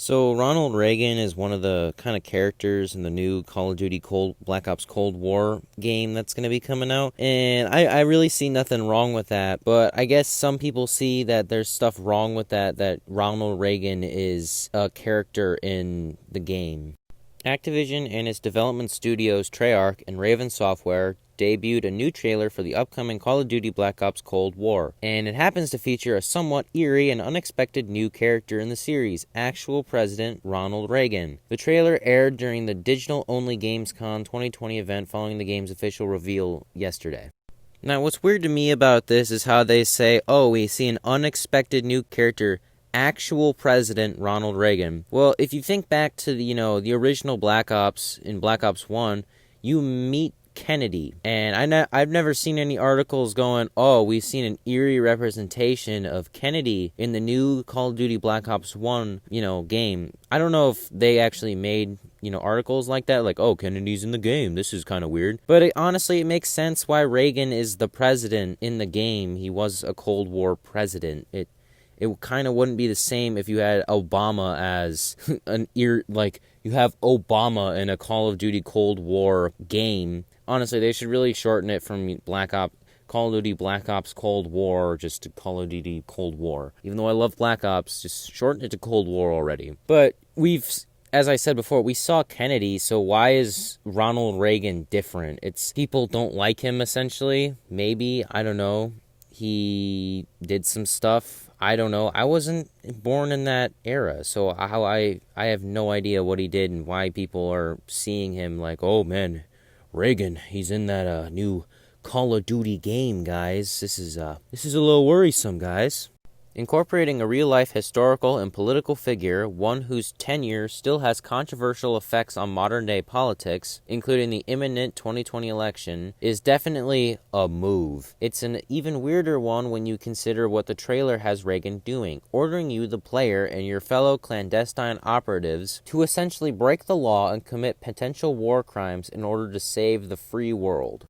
So Ronald Reagan is one of the kind of characters in the new Call of Duty Black Ops Cold War game that's going to be coming out. And I really see nothing wrong with that. But I guess some people see that there's stuff wrong with that Ronald Reagan is a character in the game. Activision and its development studios Treyarch and Raven Software debuted a new trailer for the upcoming Call of Duty Black Ops Cold War, and it happens to feature a somewhat eerie and unexpected new character in the series, actual President Ronald Reagan. The trailer aired during the digital-only Gamescom 2020 event following the game's official reveal yesterday. Now, what's weird to me about this is how they say, oh, we see an unexpected new character, actual President Ronald Reagan. Well, if you think back to the original Black Ops in Black Ops 1, you meet Kennedy, and I've never seen any articles going, oh, we've seen an eerie representation of Kennedy in the new Call of Duty Black Ops 1, game. I don't know if they actually made, articles like that, like, oh, Kennedy's in the game, this is kind of weird. But honestly, it makes sense why Reagan is the president in the game. He was a Cold War president. It kind of wouldn't be the same if you had Obama as you have Obama in a Call of Duty Cold War game. Honestly, they should really shorten it from Call of Duty Black Ops Cold War just to Call of Duty Cold War. Even though I love Black Ops, just shorten it to Cold War already. But as I said before, we saw Kennedy, so why is Ronald Reagan different? It's people don't like him, essentially. Maybe, I don't know. He did some stuff. I don't know. I wasn't born in that era, so I have no idea what he did and why people are seeing him like, oh man, Reagan, he's in that new Call of Duty game, guys. This is a little worrisome, guys. Incorporating a real-life historical and political figure, one whose tenure still has controversial effects on modern-day politics, including the imminent 2020 election, is definitely a move. It's an even weirder one when you consider what the trailer has Reagan doing, ordering you, the player, and your fellow clandestine operatives to essentially break the law and commit potential war crimes in order to save the free world.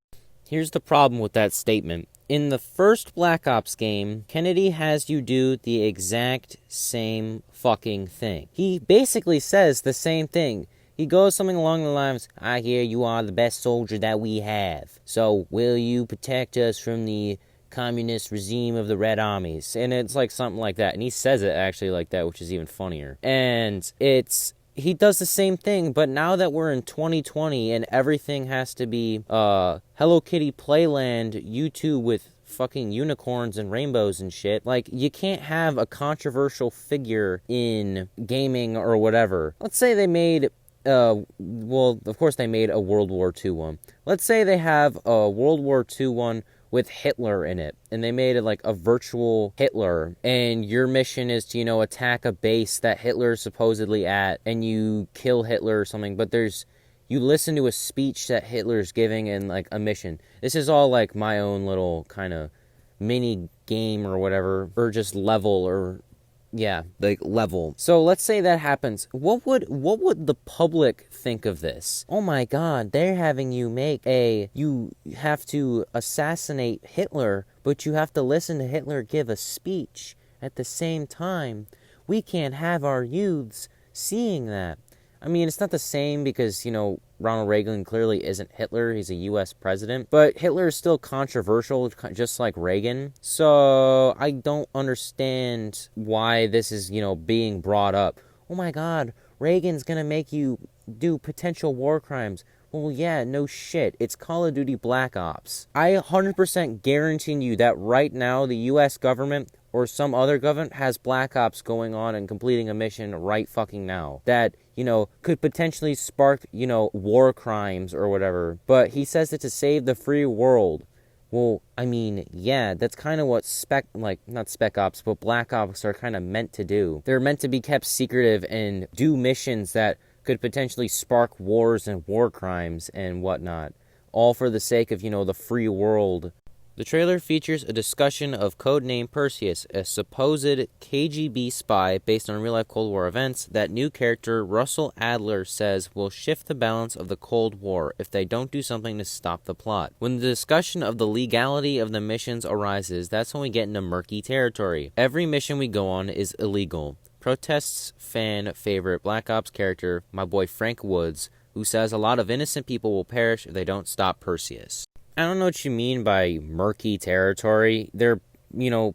Here's the problem with that statement. In the first Black Ops game, Kennedy has you do the exact same fucking thing. He basically says the same thing. He goes something along the lines, I hear you are the best soldier that we have. So will you protect us from the communist regime of the Red Armies? And it's like something like that. And he says it actually like that, which is even funnier. And he does the same thing, but now that we're in 2020 and everything has to be Hello Kitty Playland, YouTube with fucking unicorns and rainbows and shit, like, you can't have a controversial figure in gaming or whatever. Let's say they made, of course they made a World War II one. Let's say they have a World War II one with Hitler in it, and they made it like a virtual Hitler, and your mission is to, attack a base that Hitler's supposedly at, and you kill Hitler or something, but you listen to a speech that Hitler's giving in like a mission. This is all like my own little kind of mini game or whatever, or just level, or level. So let's say that happens. What would the public think of this? Oh my god, they're having you have to assassinate Hitler, but you have to listen to Hitler give a speech at the same time. We can't have our youths seeing that. I mean, it's not the same because, Ronald Reagan clearly isn't Hitler. He's a U.S. president. But Hitler is still controversial, just like Reagan. So I don't understand why this is, being brought up. Oh my god, Reagan's gonna make you do potential war crimes. Well, yeah, no shit. It's Call of Duty Black Ops. I 100% guarantee you that right now the U.S. government or some other government has Black Ops going on and completing a mission right fucking now that, could potentially spark, war crimes or whatever. But he says it to save the free world. Well, I mean, yeah, that's kind of what not Spec Ops, but Black Ops are kind of meant to do. They're meant to be kept secretive and do missions that could potentially spark wars and war crimes and whatnot, all for the sake of, the free world. The trailer features a discussion of codename Perseus, a supposed KGB spy based on real-life Cold War events that new character Russell Adler says will shift the balance of the Cold War if they don't do something to stop the plot. When the discussion of the legality of the missions arises, that's when we get into murky territory. Every mission we go on is illegal. protests fan favorite Black Ops character, my boy Frank Woods, who says a lot of innocent people will perish if they don't stop Perseus. I don't know what you mean by murky territory. They're,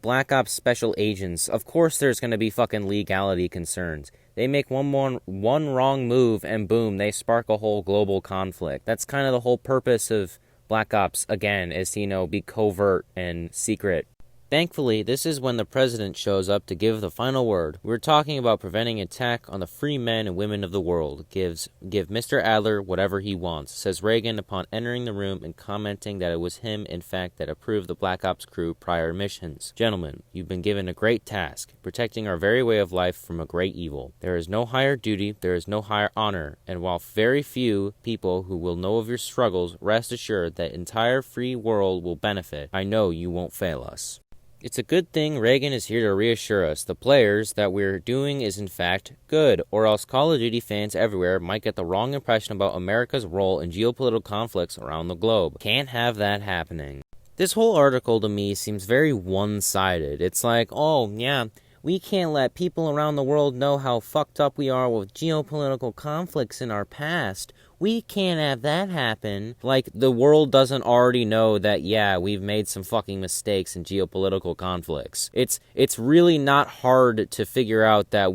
Black Ops special agents. Of course there's going to be fucking legality concerns. They make one wrong move and boom, they spark a whole global conflict. That's kind of the whole purpose of Black Ops, again, is to, be covert and secret. Thankfully, this is when the president shows up to give the final word. We're talking about preventing attack on the free men and women of the world. Give Mr. Adler whatever he wants, says Reagan upon entering the room and commenting that it was him, in fact, that approved the Black Ops crew prior missions. Gentlemen, you've been given a great task, protecting our very way of life from a great evil. There is no higher duty, there is no higher honor, and while very few people who will know of your struggles, rest assured that entire free world will benefit. I know you won't fail us. It's a good thing Reagan is here to reassure us, the players, that we're doing is in fact good, or else Call of Duty fans everywhere might get the wrong impression about America's role in geopolitical conflicts around the globe. Can't have that happening. This whole article to me seems very one-sided. It's like, oh yeah, we can't let people around the world know how fucked up we are with geopolitical conflicts in our past. We can't have that happen. Like, the world doesn't already know that, yeah, we've made some fucking mistakes in geopolitical conflicts. It's really not hard to figure out that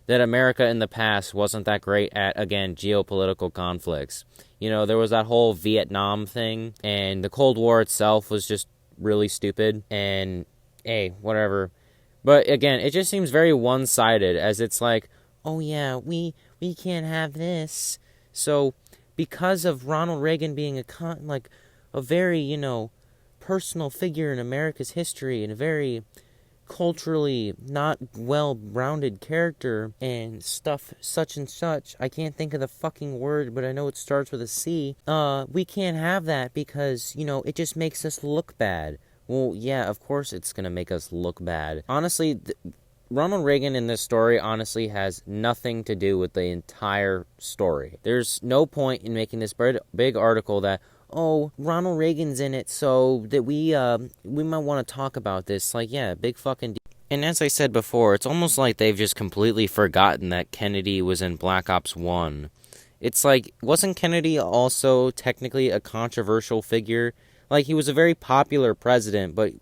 America in the past wasn't that great at, again, geopolitical conflicts. There was that whole Vietnam thing, and the Cold War itself was just really stupid, and, hey, whatever. But, again, it just seems very one-sided, as it's like, oh yeah, we can't have this. So, because of Ronald Reagan being a very, personal figure in America's history and a very culturally not well-rounded character and stuff such and such, I can't think of the fucking word, but I know it starts with a C, we can't have that because, it just makes us look bad. Well, yeah, of course it's gonna make us look bad. Honestly, Ronald Reagan in this story honestly has nothing to do with the entire story. There's no point in making this big article that, oh, Ronald Reagan's in it, so that we might want to talk about this. Like, yeah, big fucking deal. And as I said before, it's almost like they've just completely forgotten that Kennedy was in Black Ops 1. It's like, wasn't Kennedy also technically a controversial figure? Like, he was a very popular president, but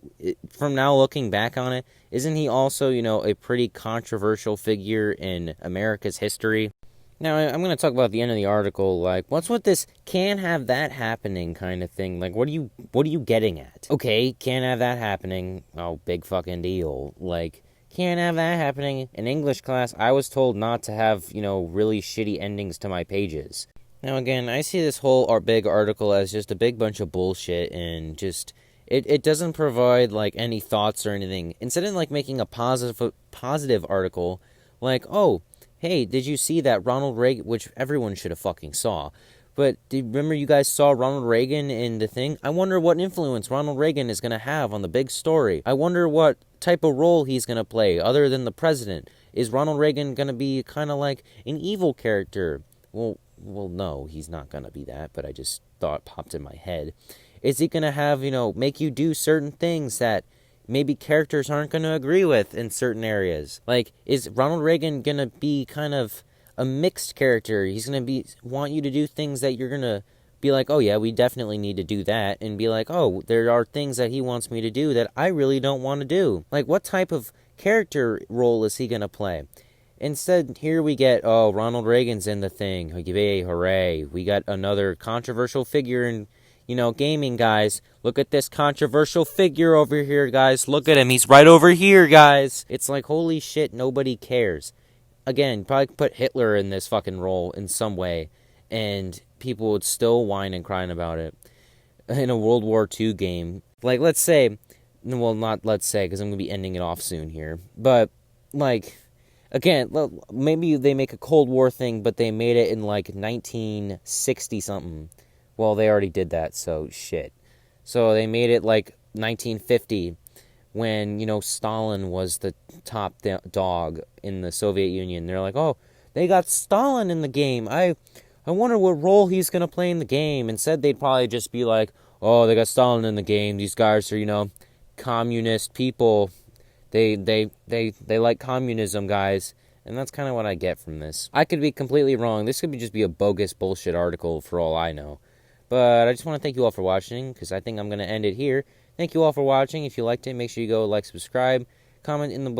from now looking back on it, isn't he also, a pretty controversial figure in America's history? Now, I'm going to talk about the end of the article, like, what's with this can't have that happening kind of thing? Like, what are you getting at? Okay, can't have that happening. Oh, big fucking deal. Like, can't have that happening. In English class, I was told not to have, really shitty endings to my pages. Now, again, I see this whole big article as just a big bunch of bullshit and just, it doesn't provide, like, any thoughts or anything. Instead of, like, making a positive article, like, oh, hey, did you see that Ronald Reagan, which everyone should have fucking saw, but remember you guys saw Ronald Reagan in the thing? I wonder what influence Ronald Reagan is going to have on the big story. I wonder what type of role he's going to play other than the president. Is Ronald Reagan going to be kind of like an evil character? Well, no, he's not going to be that, but I just thought it popped in my head. Is he going to have, make you do certain things that maybe characters aren't going to agree with in certain areas? Like, is Ronald Reagan going to be kind of a mixed character? He's going to want you to do things that you're going to be like, oh yeah, we definitely need to do that, and be like, oh, there are things that he wants me to do that I really don't want to do. Like, what type of character role is he going to play? Instead, here we get, oh, Ronald Reagan's in the thing. Yay, hooray. We got another controversial figure in, gaming, guys. Look at this controversial figure over here, guys. Look at him. He's right over here, guys. It's like, holy shit, nobody cares. Again, probably put Hitler in this fucking role in some way, and people would still whine and crying about it. In a World War II game. Like, let's say, well, not let's say, because I'm going to be ending it off soon here. But, like, again, maybe they make a Cold War thing, but they made it in, like, 1960-something. Well, they already did that, so shit. So they made it, like, 1950, when, Stalin was the top dog in the Soviet Union. They're like, oh, they got Stalin in the game. I wonder what role he's going to play in the game. Instead, they'd probably just be like, oh, they got Stalin in the game. These guys are, communist people. They like communism, guys. And that's kind of what I get from this. I could be completely wrong. This could just be a bogus bullshit article for all I know. But I just want to thank you all for watching, because I think I'm going to end it here. Thank you all for watching. If you liked it, make sure you go like, subscribe, comment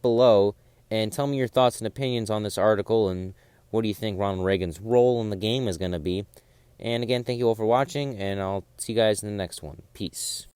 below, and tell me your thoughts and opinions on this article, and what do you think Ronald Reagan's role in the game is going to be. And again, thank you all for watching, and I'll see you guys in the next one. Peace.